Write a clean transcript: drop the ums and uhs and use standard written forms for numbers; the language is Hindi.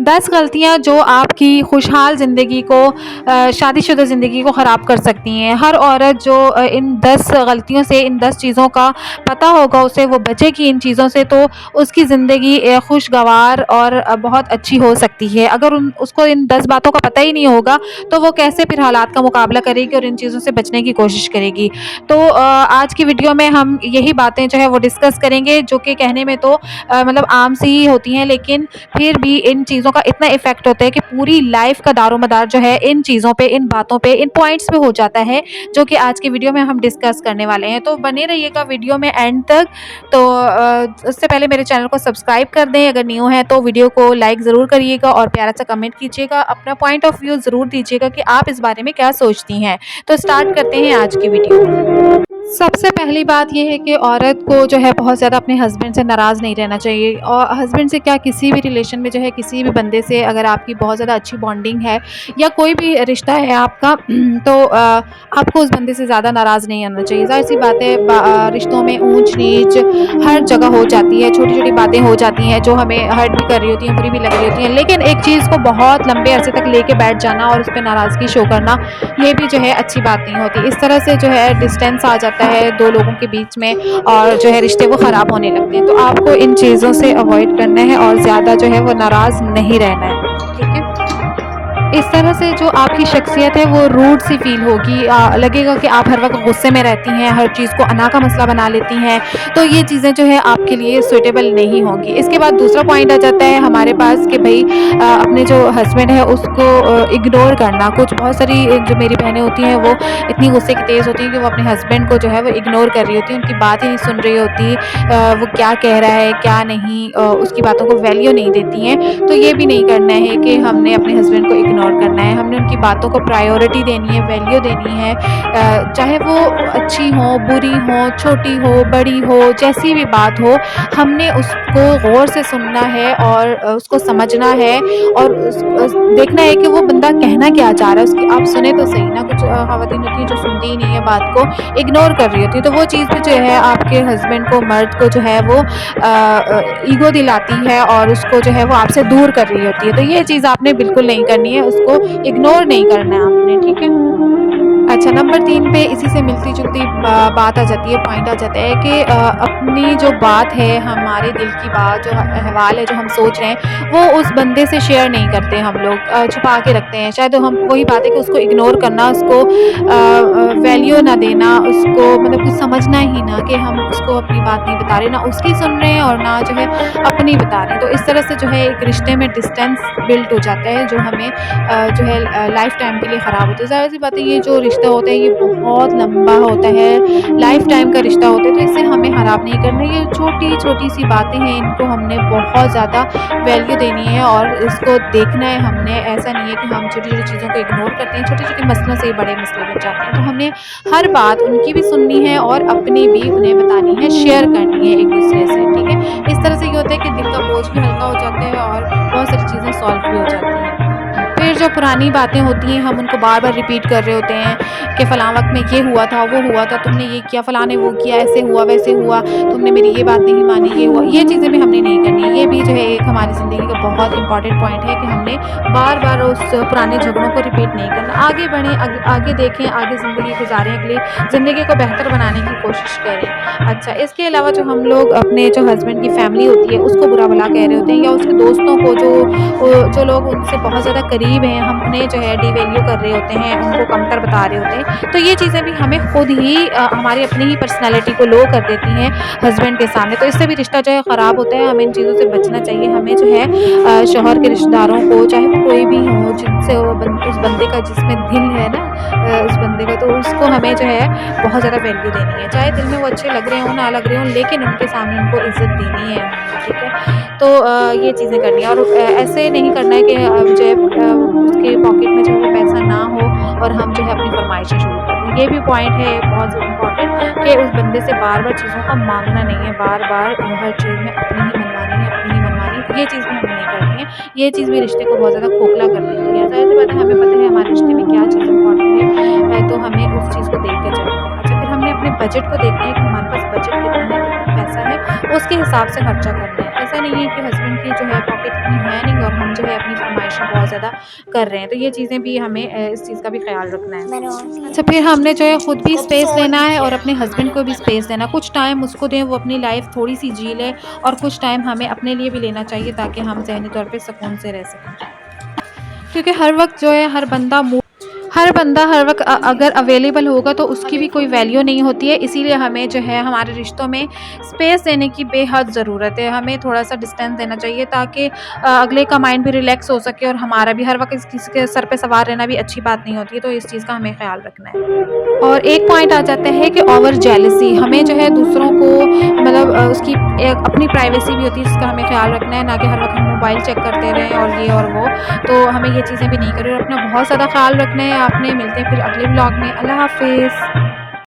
10 गलतियाँ जो आपकी खुशहाल ज़िंदगी को शादीशुदा ज़िंदगी को ख़राब कर सकती हैं। हर औरत जो इन 10 गलतियों से, इन 10 चीज़ों का पता होगा उसे, वो बचेगी इन चीज़ों से, तो उसकी ज़िंदगी खुशगवार और बहुत अच्छी हो सकती है। अगर उसको इन 10 बातों का पता ही नहीं होगा, तो वो कैसे फिर हालात का मुकाबला करेगी और इन चीज़ों से बचने की कोशिश करेगी। तो आज की वीडियो में हम यही बातें जो है वो डिस्कस करेंगे, जो कि कहने में तो मतलब आम सी ही होती हैं, लेकिन फिर भी इन चीज़ों का इतना इफ़ेक्ट होता है कि पूरी लाइफ का दारोमदार जो है इन चीज़ों पे, इन बातों पे, इन पॉइंट्स पे हो जाता है, जो कि आज की वीडियो में हम डिस्कस करने वाले हैं। तो बने रहिएगा वीडियो में एंड तक। तो उससे पहले मेरे चैनल को सब्सक्राइब कर दें अगर न्यू हैं, तो वीडियो को लाइक ज़रूर करिएगा और प्यारा सा कमेंट कीजिएगा, अपना पॉइंट ऑफ व्यू ज़रूर दीजिएगा कि आप इस बारे में क्या सोचती हैं। तो स्टार्ट करते हैं आज की वीडियो। सबसे पहली बात ये है कि औरत को जो है बहुत ज़्यादा अपने हस्बैंड से नाराज़ नहीं रहना चाहिए, और हस्बैंड से क्या, किसी भी रिलेशन में जो है, किसी भी बंदे से अगर आपकी बहुत ज़्यादा अच्छी बॉन्डिंग है या कोई भी रिश्ता है आपका, तो आपको उस बंदे से ज़्यादा नाराज़ नहीं होना चाहिए। ज़ाहिर-सी बात है, रिश्तों में ऊंच-नीच हर जगह हो जाती है, छोटी-छोटी बातें हो जाती हैं जो हमें हर्ट भी कर रही होती हैं, बुरी भी लग रही होती हैं, लेकिन एक चीज़ को बहुत लंबे अरसे तक लेके बैठ जाना और उस पे नाराज़गी शो करना, ये भी जो है अच्छी बात नहीं होती। इस तरह से जो है डिस्टेंस आ जाता है 2 लोगों के बीच में, और जो है रिश्ते वो ख़राब होने लगते हैं। तो आपको इन चीज़ों से अवॉइड करना है और ज़्यादा जो है वो नाराज़ नहीं रहना है, ठीक है? इस तरह से जो आपकी शख्सियत है वो रूड सी फ़ील होगी, लगेगा कि आप हर वक़्त गुस्से में रहती हैं, हर चीज़ को अना का मसला बना लेती हैं, तो ये चीज़ें जो है आपके लिए सूटेबल नहीं होंगी। इसके बाद दूसरा पॉइंट आ जाता है हमारे पास कि भई अपने जो हस्बैंड है उसको इग्नोर करना। कुछ बहुत सारी जो मेरी बहनें होती हैं, वो इतनी गुस्से की तेज़ होती हैं कि वो अपने हस्बैंड को जो है वो इग्नोर कर रही होती हैं, उनकी बात ही नहीं सुन रही होती, वो क्या कह रहा है, क्या नहीं, उसकी बातों को वैल्यू नहीं देती हैं। तो ये भी नहीं करना है कि हमने अपने हस्बैंड को इग्नोर करना है, हमने उनकी बातों को प्रायोरिटी देनी है, वैल्यू देनी है। चाहे वो अच्छी हो, बुरी हो, छोटी हो, बड़ी हो, जैसी भी बात हो, हमने उसको गौर से सुनना है और उसको समझना है, और देखना है कि वो बंदा कहना क्या चाह रहा है। उसकी आप सुने तो सही ना। कुछ ख़वातीन होती हैं जो सुनती ही नहीं है, बात को इग्नोर कर रही होती है, तो वो चीज़ भी जो है आपके हस्बैंड को, मर्द को जो है वो ईगो दिलाती है और उसको जो है वो आपसे दूर कर रही होती है। तो ये चीज़ आपने बिल्कुल नहीं करनी है, उसको इग्नोर नहीं करना है आपने, ठीक है? अच्छा, नंबर 3 पे इसी से मिलती-जुलती बात आ जाती है, पॉइंट आ जाता है कि अपनी जो बात है, हमारे दिल की बात, जो अहवाल है, जो हम सोच रहे हैं, वो उस बंदे से शेयर नहीं करते हम लोग, छुपा के रखते हैं। शायद हम, वही बात है कि उसको इग्नोर करना, उसको वैल्यू ना देना, उसको मतलब कुछ समझना ही ना कि हम उसको अपनी बात नहीं बता रहे, ना उसकी सुन रहे हैं और ना जो है अपनी बता रहे हैं। तो इस तरह से जो है एक रिश्ते में डिस्टेंस बिल्ड हो जाता है, जो हमें जो है लाइफ टाइम के लिए ख़राब होता है। ज़ाहिर-सी बात है, ये जो रिश्ता होता है ये बहुत लंबा होता है, लाइफ टाइम का रिश्ता होता है, तो इसे हमें ख़राब नहीं करना। ये छोटी-छोटी सी बातें हैं, इनको हमने बहुत ज़्यादा वैल्यू देनी है और इसको देखना है हमने। ऐसा नहीं है कि हम छोटी-छोटी चीज़ों को इग्नोर करते हैं, छोटे-छोटे मसलों से ही बड़े मसले बन जाते हैं। तो हमने हर बात उनकी भी सुननी है और अपनी भी उन्हें बतानी है, शेयर करनी है एक-दूसरे से, ठीक है? इस तरह से ये होता है कि दिल का बोझ भी हल्का हो जाता है और बहुत सारी चीज़ें सॉल्व भी हो जाती हैं। फिर जो पुरानी बातें होती हैं, हम उनको बार-बार रिपीट कर रहे होते हैं कि फ़लाँ वक़्त में ये हुआ था, वो हुआ था, तुमने ये किया, फ़लाँ ने वो किया, ऐसे हुआ, वैसे हुआ, तुमने मेरी ये बात नहीं मानी, ये हुआ। ये चीज़ें भी हमने नहीं करनी है। ये भी जो है एक हमारी ज़िंदगी का बहुत इम्पोर्टेंट पॉइंट है कि हमने बार-बार उस पुराने झगड़ों को रिपीट नहीं करना। आगे बढ़ें, आगे देखें, आगे ज़िंदगी गुज़ारें, अगली ज़िंदगी को बेहतर बनाने की कोशिश करें। अच्छा, इसके अलावा जो हम लोग अपने जो हस्बैंड की फैमिली होती है उसको बुरा-भला कह रहे होते हैं, या उसके दोस्तों को, जो लोग उनसे बहुत ज़्यादा करीब हैं, हम उन्हें जो है डिवैल्यू कर रहे होते हैं, उनको कमतर बता रहे होते हैं, तो ये चीज़ें भी हमें खुद ही हमारी अपनी ही पर्सनैलिटी को लो कर देती हैं हस्बैंड के सामने, तो इससे भी रिश्ता जो है ख़राब होता है। हमें इन चीज़ों से बचना चाहिए। हमें जो है शौहर के रिश्तेदारों को, चाहे वो कोई भी हो, जिनसे उस बंदे का, जिसमें दिल है ना उस बंदे का, तो उसको हमें जो है बहुत ज़्यादा वैल्यू देनी है। चाहे दिल में वो अच्छे लग रहे हों, ना लग रहे हों, लेकिन उनके सामने उनको इज़्ज़त देनी है, ठीक है? तो ये चीज़ें करनी है, और ऐसे नहीं करना है कि जो है उसके पॉकेट में जो है वो पैसा ना हो और हम जो है अपनी फरमाइशें शुरू कर दें। ये भी पॉइंट है बहुत इम्पोर्टेंट कि उस बंदे से बार-बार चीज़ों का माँगना नहीं है, बार-बार हर चीज़ में अपनी ही मनमानी है, अपनी ही मनमानी, ये चीज़ भी हमें नहीं करनी है। ये चीज़ भी रिश्ते को बहुत ज़्यादा खोखला कर देती है। ज़ाहिर-सी बात है, हमें पता है हमारे रिश्ते में क्या चीज़ इम्पोर्टेंट है, तो हमें उस चीज़ को देख के चलना है। अच्छा, फिर हमने अपने बजट को देखना है कि हमारे पास बजट कितना है, कितना पैसा है, उसके हिसाब से खर्चा करना है। ऐसा ऐसा नहीं है कि हस्बैंड की जो है पॉकेट इतनी है नहीं और हम जो है अपनी फरमाइशें बहुत ज़्यादा कर रहे हैं, तो ये चीज़ें भी हमें इस चीज़ का भी ख्याल रखना है। अच्छा, फिर हमने जो है खुद भी स्पेस लेना है और अपने हस्बैंड को भी स्पेस देना, कुछ टाइम उसको दें, वो अपनी लाइफ थोड़ी सी जी ले और कुछ टाइम हमें अपने लिए भी लेना चाहिए ताकि हम ज़हनी तौर पे सुकून से रह सकें। क्योंकि हर वक्त जो है हर बंदा हर वक्त अगर अवेलेबल होगा तो उसकी भी कोई वैल्यू नहीं होती है। इसीलिए हमें जो है हमारे रिश्तों में स्पेस देने की बेहद ज़रूरत है। हमें थोड़ा-सा डिस्टेंस देना चाहिए ताकि अगले का माइंड भी रिलैक्स हो सके और हमारा भी। हर वक्त किसी के सर पे सवार रहना भी अच्छी बात नहीं होती है, तो इस चीज़ का हमें ख़्याल रखना है। और एक पॉइंट आ जाता है कि ओवर जेलसी, हमें जो है दूसरों को मतलब उसकी एक अपनी प्राइवेसी भी होती है जिसका हमें ख्याल रखना है, ना कि हर वक्त हम मोबाइल चेक करते रहें और ये और वो। तो हमें ये चीज़ें भी नहीं करनी और अपना बहुत ज़्यादा ख्याल रखना है। आपने मिलते हैं फिर अगले व्लॉग में। अल्लाह हाफ़िज़।